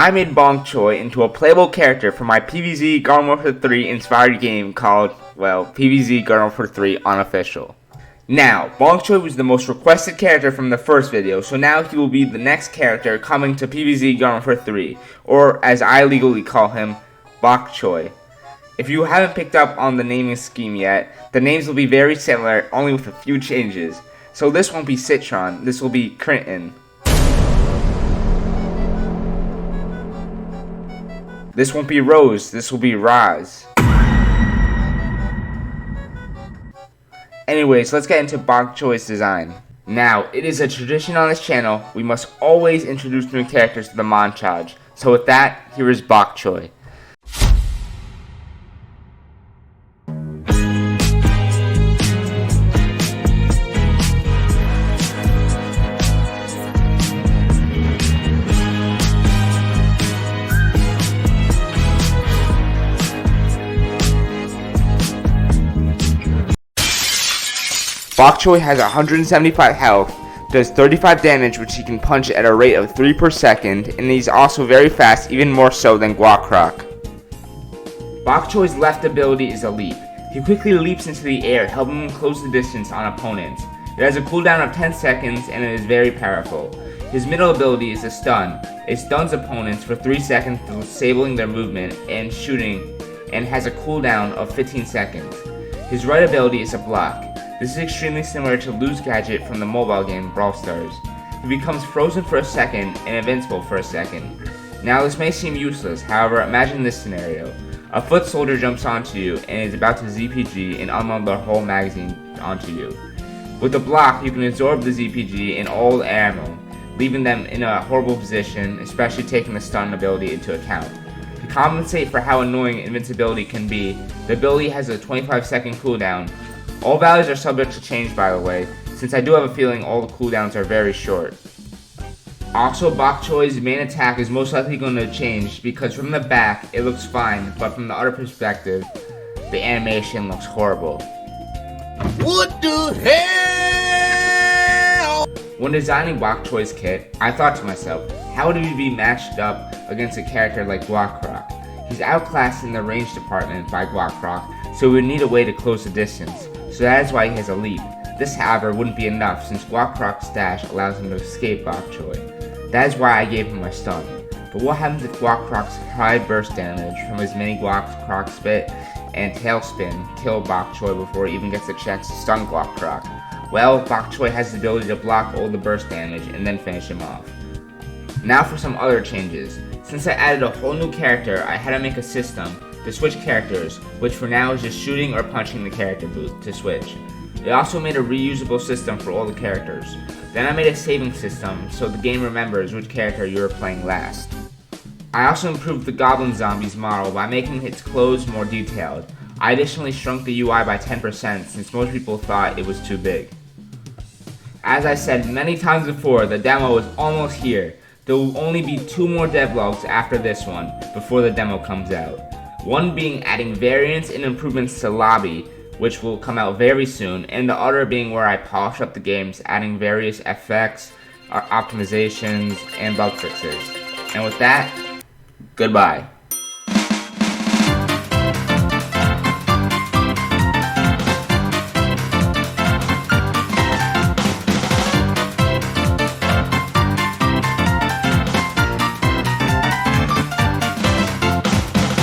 I made Bonk Choy into a playable character for my PvZ GW3 inspired game called, PvZ GW3 Unofficial. Now, Bonk Choy was the most requested character from the first video, so now he will be the next character coming to PvZ GW3, or as I legally call him, Balk Choi. If you haven't picked up on the naming scheme yet, the names will be very similar, only with a few changes. So this won't be Citron, this will be Crinton. This won't be Rose, this will be Roz. Anyways, let's get into Bonk Choy's design. Now, it is a tradition on this channel, we must always introduce new characters to the montage. So with that, here is Bonk Choy. Balk Choi has 175 health, does 35 damage which he can punch at a rate of 3 per second, and he's also very fast, even more so than Guakrok. Balk Choi's left ability is a leap. He quickly leaps into the air, helping him close the distance on opponents. It has a cooldown of 10 seconds and it is very powerful. His middle ability is a stun. It stuns opponents for 3 seconds, disabling their movement and shooting, and has a cooldown of 15 seconds. His right ability is a block. This is extremely similar to Lou's gadget from the mobile game Brawl Stars. He becomes frozen for a second and invincible for a second. Now this may seem useless, however imagine this scenario. A foot soldier jumps onto you and is about to ZPG and unload their whole magazine onto you. With the block you can absorb the ZPG and all the ammo, leaving them in a horrible position, especially taking the stun ability into account. To compensate for how annoying invincibility can be, the ability has a 25-second cooldown. All values are subject to change, by the way, since I do have a feeling all the cooldowns are very short. Also, Balk Choi's main attack is most likely going to change because from the back it looks fine, but from the other perspective, the animation looks horrible. What the hell? When designing Balk Choi's kit, I thought to myself, how would he be matched up against a character like Guakrok? He's outclassed in the range department by Guakrok, so we would need a way to close the distance. So that is why he has a leap. This, however, wouldn't be enough since Guakrok's dash allows him to escape Balk Choi. That is why I gave him my stun. But what happens if Guakrok's high burst damage from his mini Guakrok spit and tailspin kill Balk Choi before he even gets a chance to stun Guakrok? Well, Balk Choi has the ability to block all the burst damage and then finish him off. Now for some other changes. Since I added a whole new character, I had to make a system to switch characters, which for now is just shooting or punching the character booth to switch. It also made a reusable system for all the characters. Then I made a saving system so the game remembers which character you were playing last. I also improved the Goblin Zombies model by making its clothes more detailed. I additionally shrunk the UI by 10% since most people thought it was too big. As I said many times before, the demo is almost here. There will only be 2 more devlogs after this one, before the demo comes out. One being adding variants and improvements to lobby, which will come out very soon, and the other being where I polish up the games, adding various effects, optimizations, and bug fixes. And with that, goodbye.